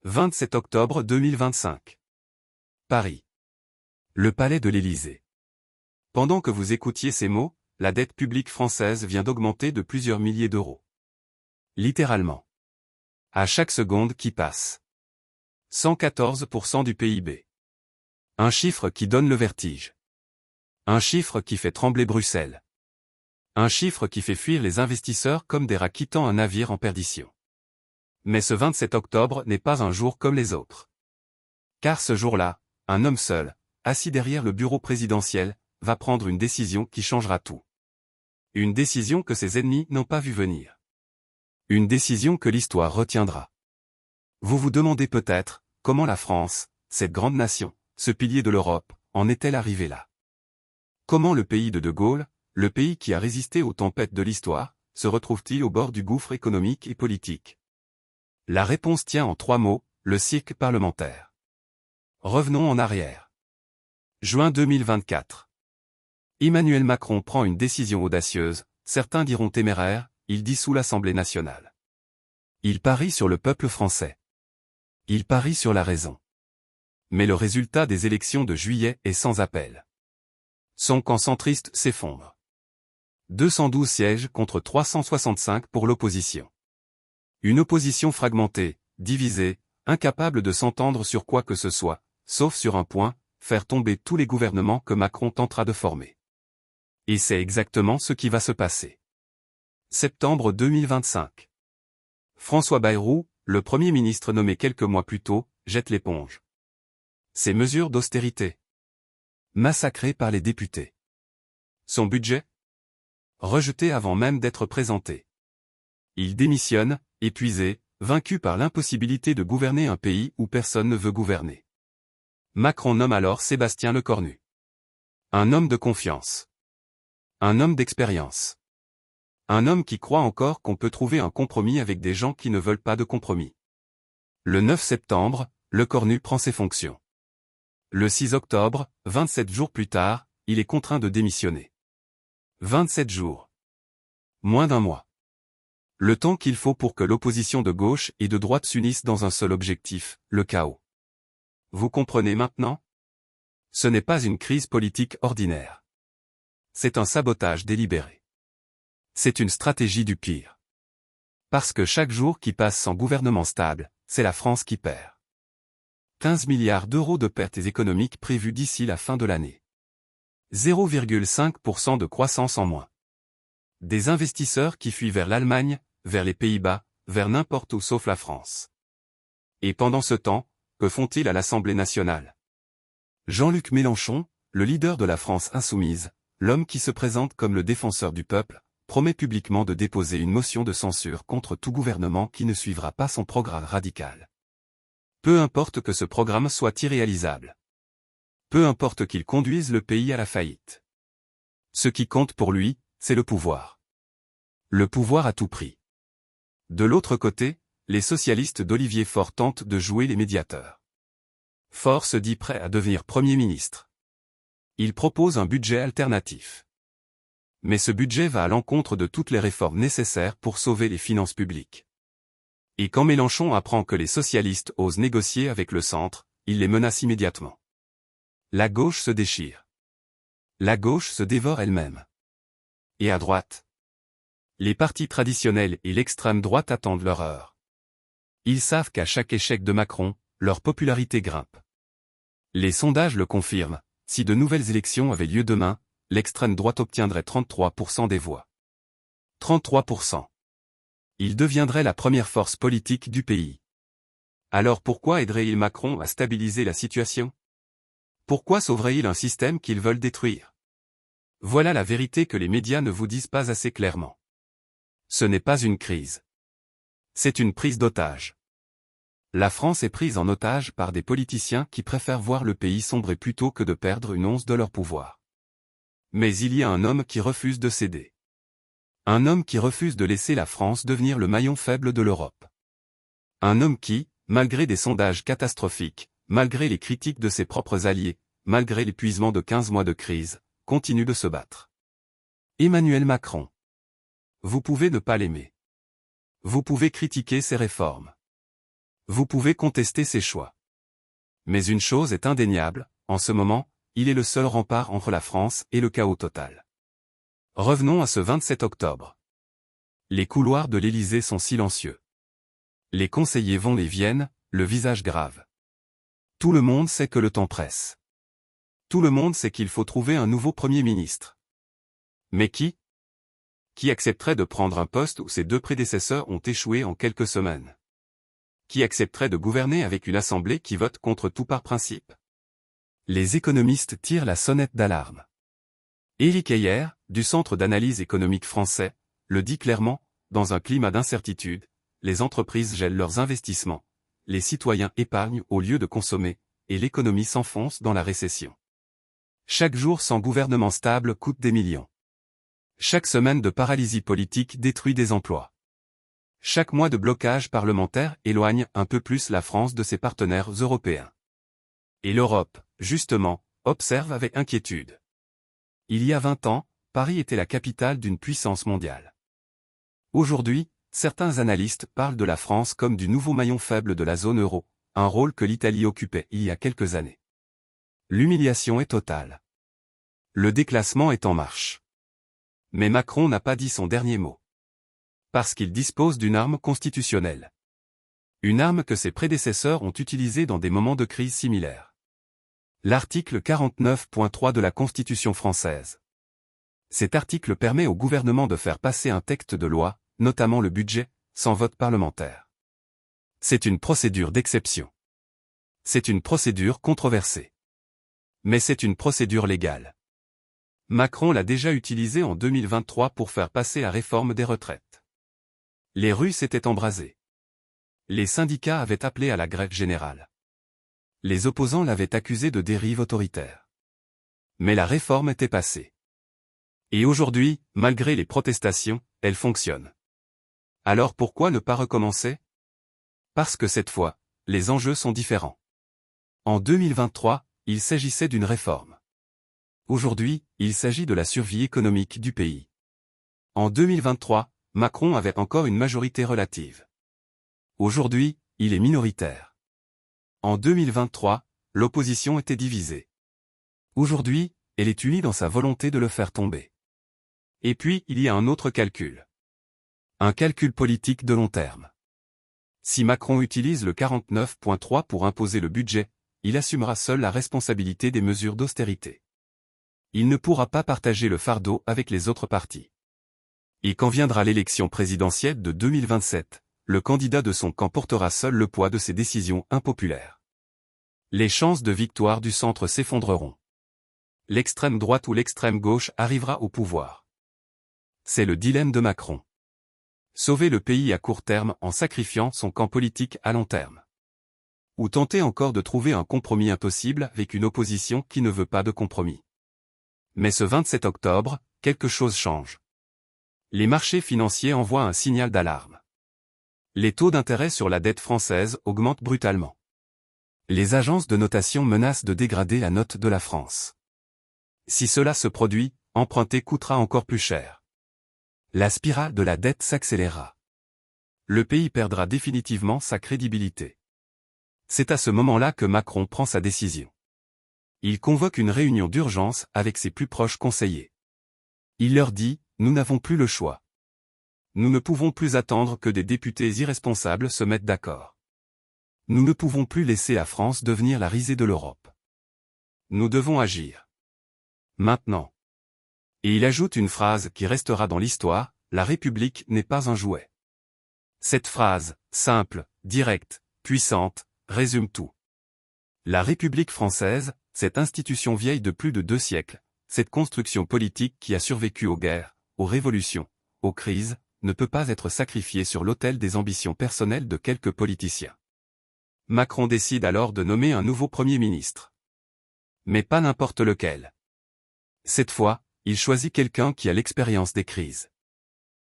27 octobre 2025. Paris. Le palais de l'Élysée. Pendant que vous écoutiez ces mots, la dette publique française vient d'augmenter de plusieurs milliers d'euros. Littéralement. À chaque seconde qui passe. 114% du PIB. Un chiffre qui donne le vertige. Un chiffre qui fait trembler Bruxelles. Un chiffre qui fait fuir les investisseurs comme des rats quittant un navire en perdition. Mais ce 27 octobre n'est pas un jour comme les autres. Car ce jour-là, un homme seul, assis derrière le bureau présidentiel, va prendre une décision qui changera tout. Une décision que ses ennemis n'ont pas vu venir. Une décision que l'histoire retiendra. Vous vous demandez peut-être, comment la France, cette grande nation, ce pilier de l'Europe, en est-elle arrivée là? Comment le pays de Gaulle, le pays qui a résisté aux tempêtes de l'histoire, se retrouve-t-il au bord du gouffre économique et politique? La réponse tient en 3 mots, le cirque parlementaire. Revenons en arrière. Juin 2024. Emmanuel Macron prend une décision audacieuse, certains diront téméraire, il dissout l'Assemblée nationale. Il parie sur le peuple français. Il parie sur la raison. Mais le résultat des élections de juillet est sans appel. Son camp centriste s'effondre. 212 sièges contre 365 pour l'opposition. Une opposition fragmentée, divisée, incapable de s'entendre sur quoi que ce soit, sauf sur un point, faire tomber tous les gouvernements que Macron tentera de former. Et c'est exactement ce qui va se passer. Septembre 2025. François Bayrou, le Premier ministre nommé quelques mois plus tôt, jette l'éponge. Ses mesures d'austérité. Massacrées par les députés. Son budget. Rejeté avant même d'être présenté. Il démissionne, épuisé, vaincu par l'impossibilité de gouverner un pays où personne ne veut gouverner. Macron nomme alors Sébastien Lecornu. Un homme de confiance. Un homme d'expérience. Un homme qui croit encore qu'on peut trouver un compromis avec des gens qui ne veulent pas de compromis. Le 9 septembre, Lecornu prend ses fonctions. Le 6 octobre, 27 jours plus tard, il est contraint de démissionner. 27 jours. Moins d'un mois. Le temps qu'il faut pour que l'opposition de gauche et de droite s'unissent dans un seul objectif, le chaos. Vous comprenez maintenant? Ce n'est pas une crise politique ordinaire. C'est un sabotage délibéré. C'est une stratégie du pire. Parce que chaque jour qui passe sans gouvernement stable, c'est la France qui perd. 15 milliards d'euros de pertes économiques prévues d'ici la fin de l'année. 0,5% de croissance en moins. Des investisseurs qui fuient vers l'Allemagne, vers les Pays-Bas, vers n'importe où sauf la France. Et pendant ce temps, que font-ils à l'Assemblée nationale? Jean-Luc Mélenchon, le leader de la France insoumise, l'homme qui se présente comme le défenseur du peuple, promet publiquement de déposer une motion de censure contre tout gouvernement qui ne suivra pas son programme radical. Peu importe que ce programme soit irréalisable. Peu importe qu'il conduise le pays à la faillite. Ce qui compte pour lui, c'est le pouvoir. Le pouvoir à tout prix. De l'autre côté, les socialistes d'Olivier Faure tentent de jouer les médiateurs. Faure se dit prêt à devenir Premier ministre. Il propose un budget alternatif. Mais ce budget va à l'encontre de toutes les réformes nécessaires pour sauver les finances publiques. Et quand Mélenchon apprend que les socialistes osent négocier avec le centre, il les menace immédiatement. La gauche se déchire. La gauche se dévore elle-même. Et à droite? Les partis traditionnels et l'extrême droite attendent leur heure. Ils savent qu'à chaque échec de Macron, leur popularité grimpe. Les sondages le confirment, si de nouvelles élections avaient lieu demain, l'extrême droite obtiendrait 33% des voix. 33%. Il deviendrait la première force politique du pays. Alors pourquoi aiderait-il Macron à stabiliser la situation? Pourquoi sauverait-il un système qu'ils veulent détruire? Voilà la vérité que les médias ne vous disent pas assez clairement. Ce n'est pas une crise. C'est une prise d'otage. La France est prise en otage par des politiciens qui préfèrent voir le pays sombrer plutôt que de perdre une once de leur pouvoir. Mais il y a un homme qui refuse de céder. Un homme qui refuse de laisser la France devenir le maillon faible de l'Europe. Un homme qui, malgré des sondages catastrophiques, malgré les critiques de ses propres alliés, malgré l'épuisement de 15 mois de crise, continue de se battre. Emmanuel Macron. Vous pouvez ne pas l'aimer. Vous pouvez critiquer ses réformes. Vous pouvez contester ses choix. Mais une chose est indéniable, en ce moment, il est le seul rempart entre la France et le chaos total. Revenons à ce 27 octobre. Les couloirs de l'Élysée sont silencieux. Les conseillers vont et viennent, le visage grave. Tout le monde sait que le temps presse. Tout le monde sait qu'il faut trouver un nouveau Premier ministre. Mais qui? Qui accepterait de prendre un poste où ses deux prédécesseurs ont échoué en quelques semaines? Qui accepterait de gouverner avec une assemblée qui vote contre tout par principe? Les économistes tirent la sonnette d'alarme. Éric Heyer, du Centre d'analyse économique français, le dit clairement, dans un climat d'incertitude, les entreprises gèlent leurs investissements, les citoyens épargnent au lieu de consommer, et l'économie s'enfonce dans la récession. Chaque jour sans gouvernement stable coûte des millions. Chaque semaine de paralysie politique détruit des emplois. Chaque mois de blocage parlementaire éloigne un peu plus la France de ses partenaires européens. Et l'Europe, justement, observe avec inquiétude. Il y a 20 ans, Paris était la capitale d'une puissance mondiale. Aujourd'hui, certains analystes parlent de la France comme du nouveau maillon faible de la zone euro, un rôle que l'Italie occupait il y a quelques années. L'humiliation est totale. Le déclassement est en marche. Mais Macron n'a pas dit son dernier mot. Parce qu'il dispose d'une arme constitutionnelle. Une arme que ses prédécesseurs ont utilisée dans des moments de crise similaires. L'article 49.3 de la Constitution française. Cet article permet au gouvernement de faire passer un texte de loi, notamment le budget, sans vote parlementaire. C'est une procédure d'exception. C'est une procédure controversée. Mais c'est une procédure légale. Macron l'a déjà utilisée en 2023 pour faire passer la réforme des retraites. Les rues s'étaient embrasées. Les syndicats avaient appelé à la grève générale. Les opposants l'avaient accusé de dérive autoritaire. Mais la réforme était passée. Et aujourd'hui, malgré les protestations, elle fonctionne. Alors pourquoi ne pas recommencer? Parce que cette fois, les enjeux sont différents. En 2023, il s'agissait d'une réforme. Aujourd'hui, il s'agit de la survie économique du pays. En 2023, Macron avait encore une majorité relative. Aujourd'hui, il est minoritaire. En 2023, l'opposition était divisée. Aujourd'hui, elle est unie dans sa volonté de le faire tomber. Et puis, il y a un autre calcul. Un calcul politique de long terme. Si Macron utilise le 49.3 pour imposer le budget, il assumera seul la responsabilité des mesures d'austérité. Il ne pourra pas partager le fardeau avec les autres partis. Et quand viendra l'élection présidentielle de 2027, le candidat de son camp portera seul le poids de ses décisions impopulaires. Les chances de victoire du centre s'effondreront. L'extrême droite ou l'extrême gauche arrivera au pouvoir. C'est le dilemme de Macron. Sauver le pays à court terme en sacrifiant son camp politique à long terme. Ou tenter encore de trouver un compromis impossible avec une opposition qui ne veut pas de compromis. Mais ce 27 octobre, quelque chose change. Les marchés financiers envoient un signal d'alarme. Les taux d'intérêt sur la dette française augmentent brutalement. Les agences de notation menacent de dégrader la note de la France. Si cela se produit, emprunter coûtera encore plus cher. La spirale de la dette s'accélérera. Le pays perdra définitivement sa crédibilité. C'est à ce moment-là que Macron prend sa décision. Il convoque une réunion d'urgence avec ses plus proches conseillers. Il leur dit, nous n'avons plus le choix. Nous ne pouvons plus attendre que des députés irresponsables se mettent d'accord. Nous ne pouvons plus laisser la France devenir la risée de l'Europe. Nous devons agir. Maintenant. Et il ajoute une phrase qui restera dans l'histoire, la République n'est pas un jouet. Cette phrase, simple, directe, puissante, résume tout. La République française, cette institution vieille de plus de 2 siècles, cette construction politique qui a survécu aux guerres, aux révolutions, aux crises, ne peut pas être sacrifiée sur l'autel des ambitions personnelles de quelques politiciens. Macron décide alors de nommer un nouveau Premier ministre. Mais pas n'importe lequel. Cette fois, il choisit quelqu'un qui a l'expérience des crises.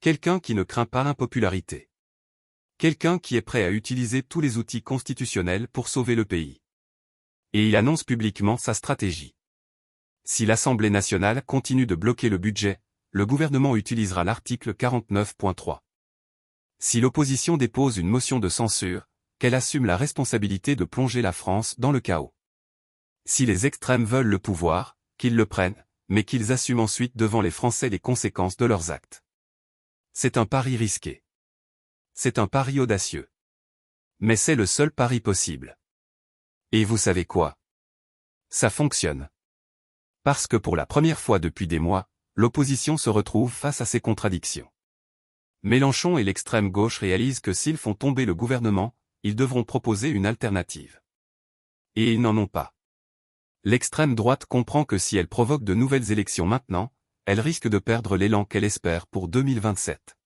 Quelqu'un qui ne craint pas l'impopularité. Quelqu'un qui est prêt à utiliser tous les outils constitutionnels pour sauver le pays. Et il annonce publiquement sa stratégie. Si l'Assemblée nationale continue de bloquer le budget, le gouvernement utilisera l'article 49.3. Si l'opposition dépose une motion de censure, qu'elle assume la responsabilité de plonger la France dans le chaos. Si les extrêmes veulent le pouvoir, qu'ils le prennent, mais qu'ils assument ensuite devant les Français les conséquences de leurs actes. C'est un pari risqué. C'est un pari audacieux. Mais c'est le seul pari possible. Et vous savez quoi? Ça fonctionne. Parce que pour la première fois depuis des mois, l'opposition se retrouve face à ces contradictions. Mélenchon et l'extrême gauche réalisent que s'ils font tomber le gouvernement, ils devront proposer une alternative. Et ils n'en ont pas. L'extrême droite comprend que si elle provoque de nouvelles élections maintenant, elle risque de perdre l'élan qu'elle espère pour 2027.